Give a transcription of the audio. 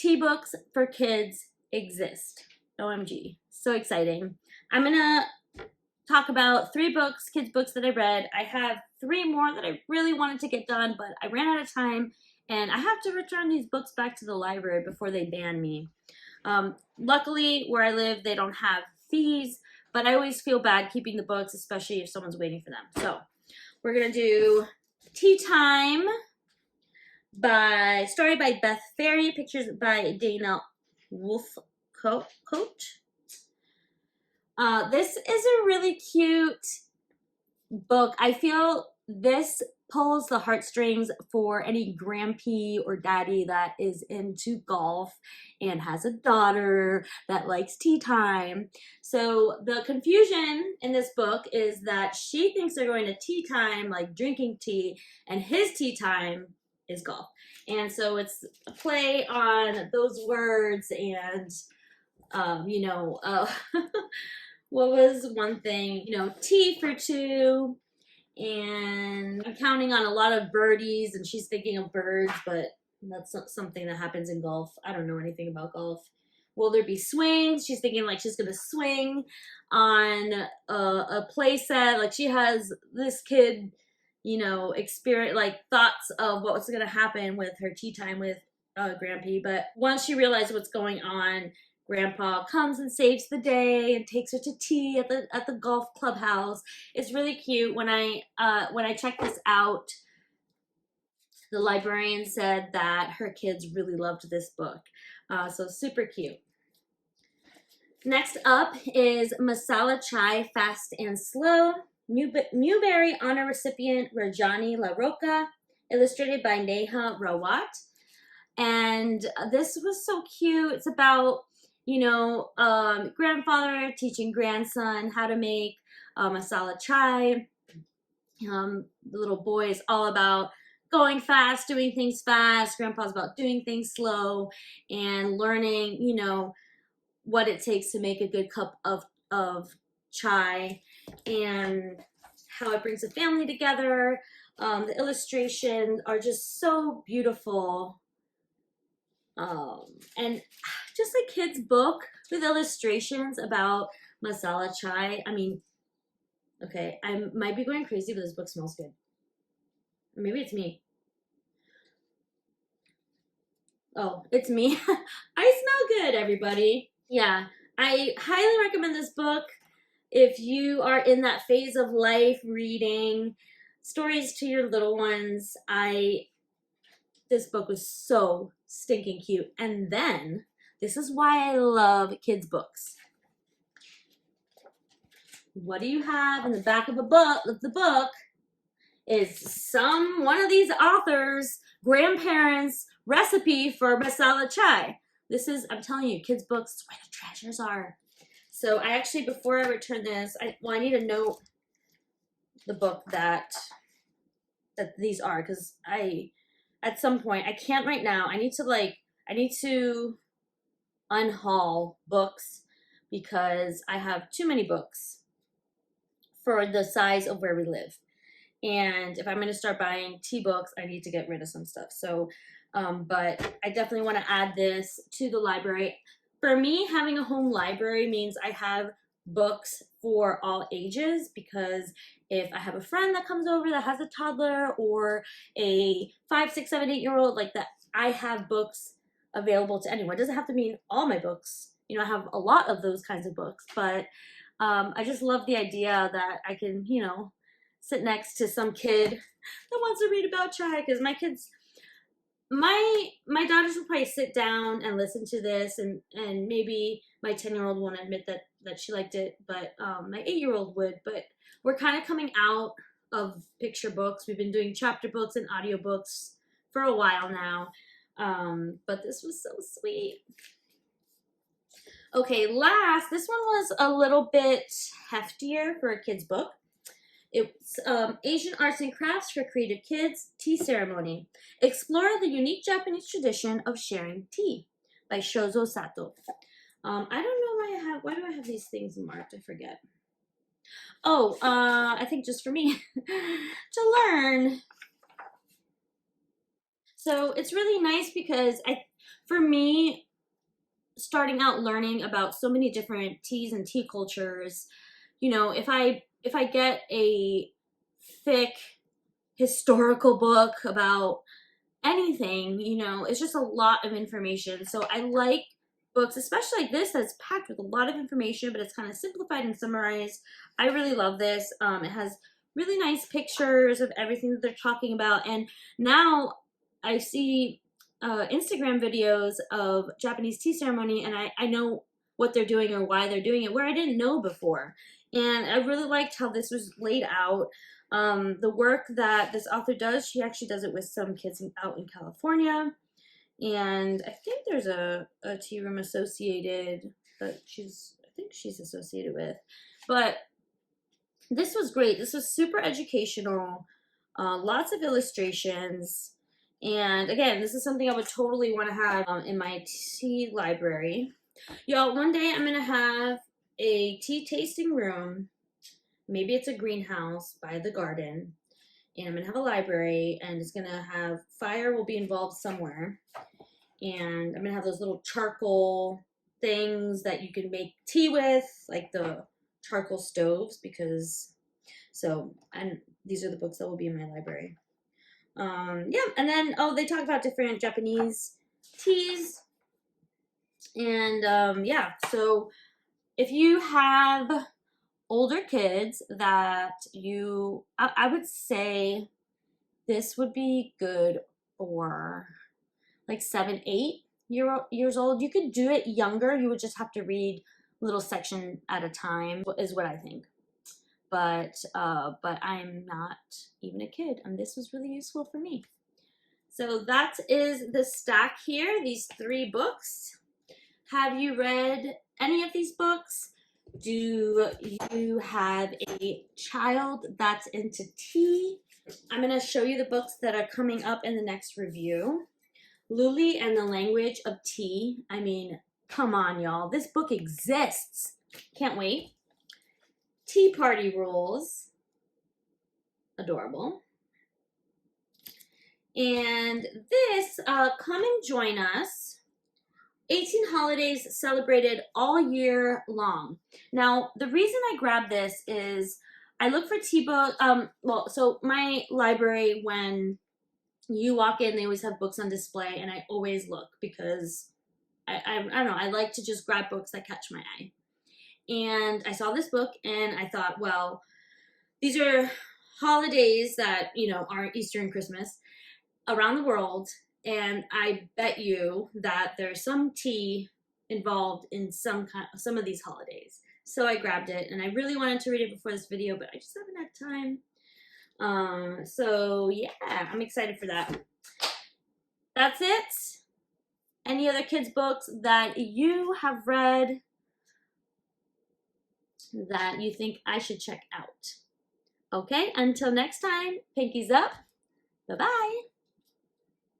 tea books for kids exist. OMG, so exciting. I'm gonna talk about 3 books, kids books that I read. I have 3 more that I really wanted to get done, but I ran out of time and I have to return these books back to the library before they ban me. Luckily, where I live, they don't have fees, but I always feel bad keeping the books, especially if someone's waiting for them. So we're gonna do Tea Time story by Beth Ferry, pictures by Dana Wolfcoat. This is a really cute book. I feel this pulls the heartstrings for any grampy or daddy that is into golf and has a daughter that likes tea time. So the confusion in this book is that she thinks they're going to tea time, like drinking tea, and his tea time is golf. And so it's a play on those words and, what was one thing, tea for two, and I'm counting on a lot of birdies, and she's thinking of birds, but that's not something that happens in golf. I don't know anything about golf. Will there be swings? She's thinking like she's gonna swing on a play set. Like she has this kid, experience, like thoughts of what was gonna happen with her tea time with Grampy. But once she realized what's going on, Grandpa comes and saves the day and takes her to tea at the golf clubhouse. It's really cute. When I checked this out, the librarian said that her kids really loved this book. So super cute. Next up is Masala Chai Fast and Slow. Newbery Honor recipient Rajani LaRocca, illustrated by Neha Rawat. And this was so cute. It's about grandfather teaching grandson how to make masala chai. The little boy is all about going fast, doing things fast. Grandpa's about doing things slow and learning, what it takes to make a good cup of chai and how it brings a family together. The illustrations are just so beautiful. And just a kid's book with illustrations about masala chai. I mean, okay, I might be going crazy, but this book smells good. Maybe it's me. Oh, it's me. I smell good, everybody. Yeah, I highly recommend this book if you are in that phase of life reading stories to your little ones. This book was so stinking cute. And then, this is why I love kids' books. What do you have in the back of the book is one of these authors' grandparents' recipe for masala chai. This is, I'm telling you, kids' books is where the treasures are. So I actually, before I return this, I need to note the book that these are, because at some point, I can't right now. I need to unhaul books because I have too many books for the size of where we live. And if I'm going to start buying tea books, I need to get rid of some stuff. So, but I definitely want to add this to the library. For me, having a home library means I have books for all ages, because if I have a friend that comes over that has a toddler or a 5, 6, 7, 8-year-old like that, I have books available to anyone. It doesn't have to mean all my books. I have a lot of those kinds of books, but I just love the idea that I can, sit next to some kid that wants to read about chai, because my kids, my daughters will probably sit down and listen to this, and maybe my 10-year-old won't admit that she liked it, but my 8-year-old would. But we're kind of coming out of picture books. We've been doing chapter books and audiobooks for a while now, but this was so sweet. Okay, this one was a little bit heftier for a kid's book. It's Asian Arts and Crafts for Creative Kids, Tea Ceremony. Explore the unique Japanese tradition of sharing tea by Shozo Sato. I don't know why do I have these things marked? I forget. Oh, I think just for me to learn. So it's really nice because for me, starting out learning about so many different teas and tea cultures, you know, if I get a thick historical book about anything, you know, it's just a lot of information. So I like books, especially like this, that's packed with a lot of information, but it's kind of simplified and summarized. I really love this. It has really nice pictures of everything that they're talking about. And now I see Instagram videos of Japanese tea ceremony, and I know what they're doing or why they're doing it, where I didn't know before. And I really liked how this was laid out. The work that this author does, she actually does it with some kids out in California. And I think there's a tea room associated that I think she's associated with. But this was great. This was super educational, lots of illustrations. And again, this is something I would totally want to have in my tea library. Y'all, one day I'm going to have a tea tasting room. Maybe it's a greenhouse by the garden. And I'm going to have a library, and it's going to have fire will be involved somewhere. And I'm going to have those little charcoal things that you can make tea with, like the charcoal stoves, because and these are the books that will be in my library. Yeah, and then they talk about different Japanese teas, and yeah, so if you have older kids that I would say this would be good for like 7, 8 years old. You could do it younger. You would just have to read a little section at a time, is what I think. But I'm not even a kid, and this was really useful for me. So that is the stack here, these 3 books. Have you read any of these books? Do you have a child that's into tea? I'm going to show you the books that are coming up in the next review. Luli and the Language of Tea. I mean, come on, y'all. This book exists. Can't wait. Tea Party Rules. Adorable. And this, Come and Join Us. 18 holidays celebrated all year long. Now, the reason I grabbed this is I look for tea book. So my library, when you walk in, they always have books on display, and I always look because I don't know, I like to just grab books that catch my eye. And I saw this book, and I thought, well, these are holidays that, you know, aren't Easter and Christmas around the world, and I bet you that there's some tea involved in some of these holidays. So I grabbed it, and I really wanted to read it before this video, but I just haven't had time. So yeah, I'm excited for that. That's it. Any other kids' books that you have read that you think I should check out? Okay, until next time, pinkies up. Bye-bye.